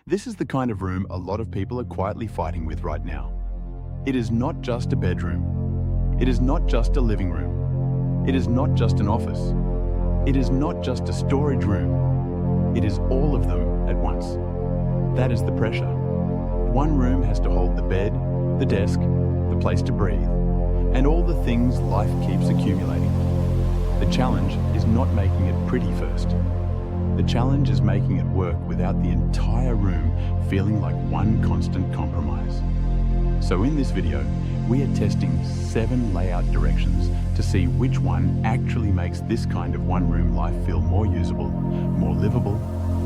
This is the kind of room a lot of people are quietly fighting with right now. It is not just a bedroom. It is not just a living room. It is not just an office. It is not just a storage room. It is all of them at once. That is the pressure. One room has to hold the bed, the desk, the place to breathe, and all the things life keeps accumulating. The challenge is not making it pretty first. The challenge is making it work without the entire room feeling like one constant compromise. So in this video, we are testing 7 layout directions to see which one actually makes this kind of one-room life feel more usable, more livable,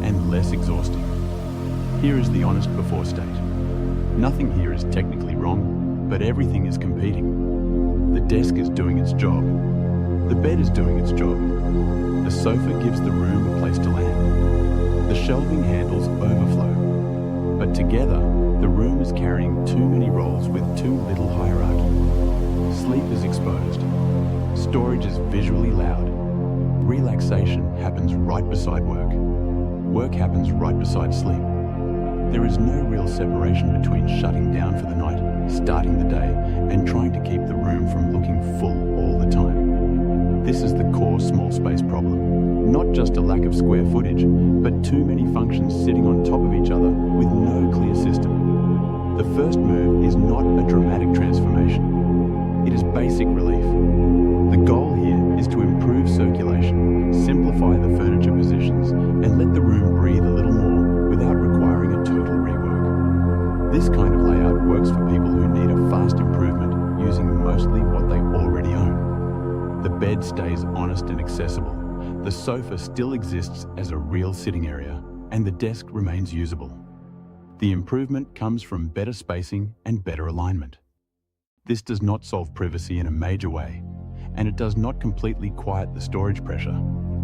and less exhausting. Here is the honest before state. Nothing here is technically wrong, but everything is competing. The desk is doing its job. The bed is doing its job. The sofa gives the room a place to land. The shelving handles overflow. But together, the room is carrying too many roles with too little hierarchy. Sleep is exposed. Storage is visually loud. Relaxation happens right beside work. Work happens right beside sleep. There is no real separation between shutting down for the night, starting the day, and trying to keep the room from looking full all the time. This is the core small space problem. Not just a lack of square footage, but too many functions sitting on top of each other with no clear system. The first move is not a dramatic transformation. It is basic relief. The goal here is to improve circulation, simplify the furniture positions, and let the room breathe a little more without requiring a total rework. This kind of layout works for people who need a fast improvement using mostly what they already own. The bed stays honest and accessible. The sofa still exists as a real sitting area, and the desk remains usable. The improvement comes from better spacing and better alignment. This does not solve privacy in a major way, and it does not completely quiet the storage pressure,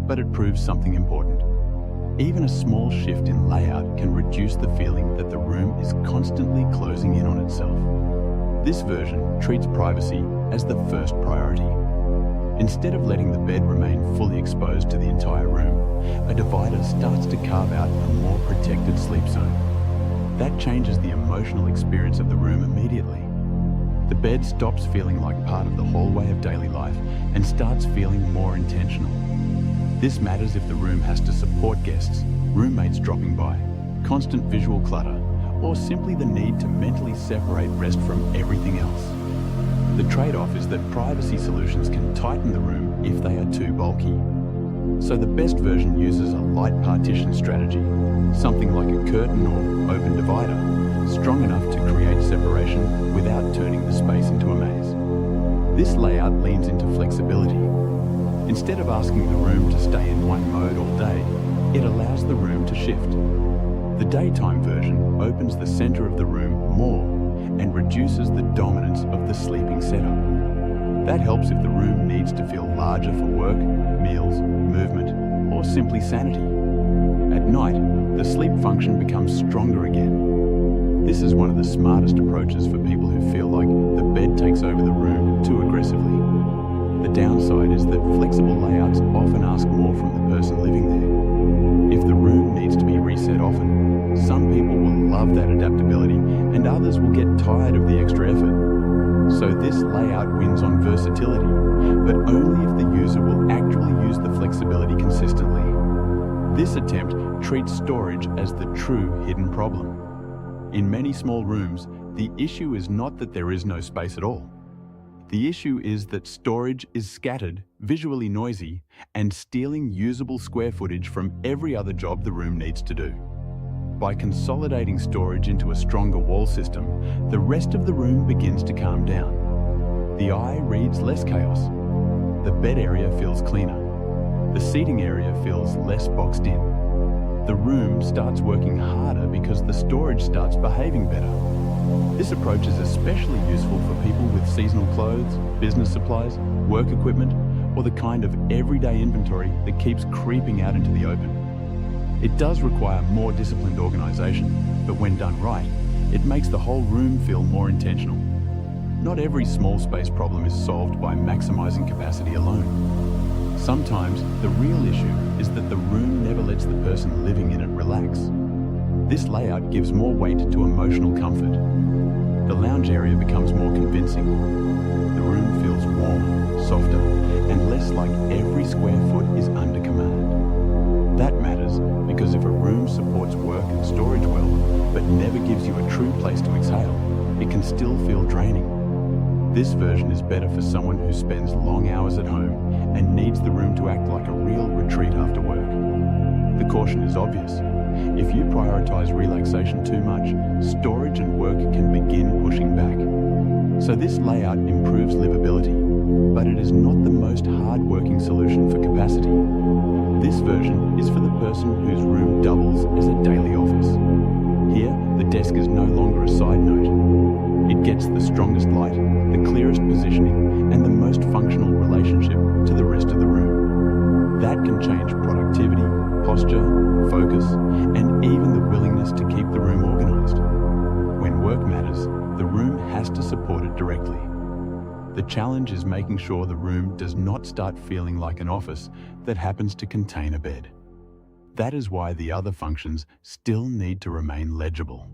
but it proves something important. Even a small shift in layout can reduce the feeling that the room is constantly closing in on itself. This version treats privacy as the first priority. Instead of letting the bed remain fully exposed to the entire room, a divider starts to carve out a more protected sleep zone. That changes the emotional experience of the room immediately. The bed stops feeling like part of the hallway of daily life and starts feeling more intentional. This matters if the room has to support guests, roommates dropping by, constant visual clutter, or simply the need to mentally separate rest from everything else. The trade-off is that privacy solutions can tighten the room if they are too bulky. So the best version uses a light partition strategy, something like a curtain or open divider, strong enough to create separation without turning the space into a maze. This layout leans into flexibility. Instead of asking the room to stay in one mode all day, it allows the room to shift. The daytime version opens the center of the room more and reduces the dominance of the sleeping setup. That helps if the room needs to feel larger for work, meals, movement, or simply sanity. At night, the sleep function becomes stronger again. This is one of the smartest approaches for people who feel like the bed takes over the room too aggressively. The downside is that flexible layouts often ask more from the person living there. If the room needs to be reset often, some people will love that adaptability and others will get tired of the extra effort. So this layout wins on versatility, but only if the user will actually use the flexibility consistently. This attempt treats storage as the true hidden problem. In many small rooms, the issue is not that there is no space at all. The issue is that storage is scattered, visually noisy, and stealing usable square footage from every other job the room needs to do. By consolidating storage into a stronger wall system, the rest of the room begins to calm down. The eye reads less chaos. The bed area feels cleaner. The seating area feels less boxed in. The room starts working harder because the storage starts behaving better. This approach is especially useful for people with seasonal clothes, business supplies, work equipment, or the kind of everyday inventory that keeps creeping out into the open. It does require more disciplined organization, but when done right, it makes the whole room feel more intentional. Not every small space problem is solved by maximizing capacity alone. Sometimes the real issue is that the room never lets the person living in it relax. This layout gives more weight to emotional comfort. The lounge area becomes more convincing. The room feels warmer, softer, and less like every square foot is under command. That matters because if a room supports work and storage well, but never gives you a true place to exhale, it can still feel draining. This version is better for someone who spends long hours at home and needs the room to act like a real retreat after work. The caution is obvious. If you prioritize relaxation too much, storage and work can begin pushing back. So this layout improves livability, but it is not the most hard-working solution for capacity. This version is for the person whose room doubles as a daily office. Here, the desk is no longer a side note. It gets the strongest light, the clearest positioning, and the most functional relationship to the rest of the room. That can change productivity, posture, focus, and even the willingness to keep the room organized. When work matters, the room has to support it directly. The challenge is making sure the room does not start feeling like an office that happens to contain a bed. That is why the other functions still need to remain legible.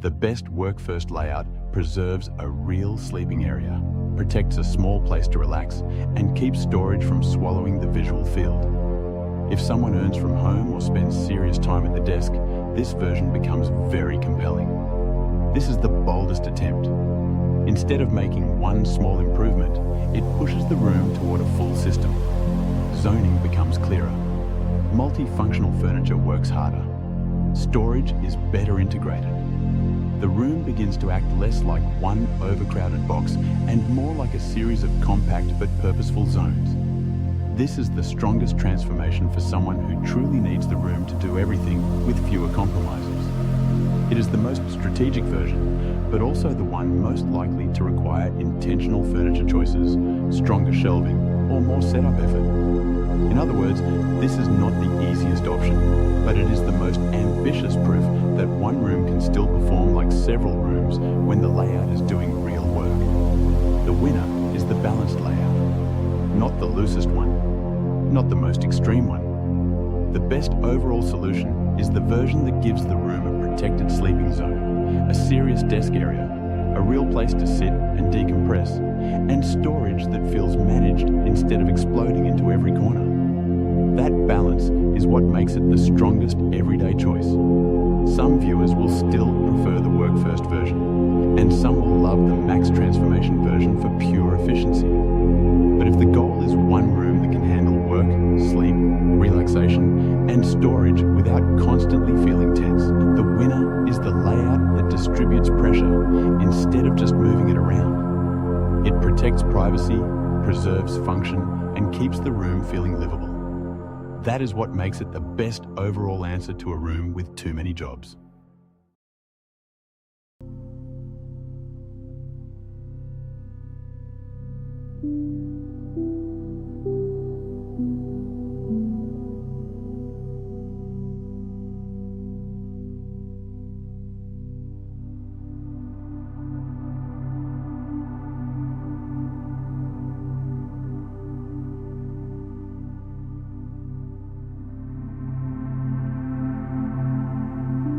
The best work-first layout preserves a real sleeping area, protects a small place to relax, and keeps storage from swallowing the visual field. If someone earns from home or spends serious time at the desk, this version becomes very compelling. This is the boldest attempt. Instead of making one small improvement, it pushes the room toward a full system. Zoning becomes clearer. Multifunctional furniture works harder. Storage is better integrated. The room begins to act less like one overcrowded box and more like a series of compact but purposeful zones. This is the strongest transformation for someone who truly needs the room to do everything with fewer compromises. It is the most strategic version, but also the one most likely to require intentional furniture choices, stronger shelving, or more setup effort. In other words, this is not the easiest option, but it is the most ambitious proof that one room can still perform like several rooms when the layout is doing real work. The winner is the balanced layout, not the loosest one, not the most extreme one. The best overall solution is the version that gives the room a protected sleeping zone, a serious desk area, a real place to sit and decompress, and storage that feels managed instead of exploding into every corner. That balance is what makes it the strongest everyday choice. Some viewers will still prefer the work-first version, and some will love the max transformation version for pure efficiency. But if the goal is one room that can handle work, sleep, relaxation, and storage without constantly feeling tense, the winner is the layout that distributes pressure instead of just moving it around. It protects privacy, preserves function, and keeps the room feeling livable. That is what makes it the best overall answer to a room with too many jobs.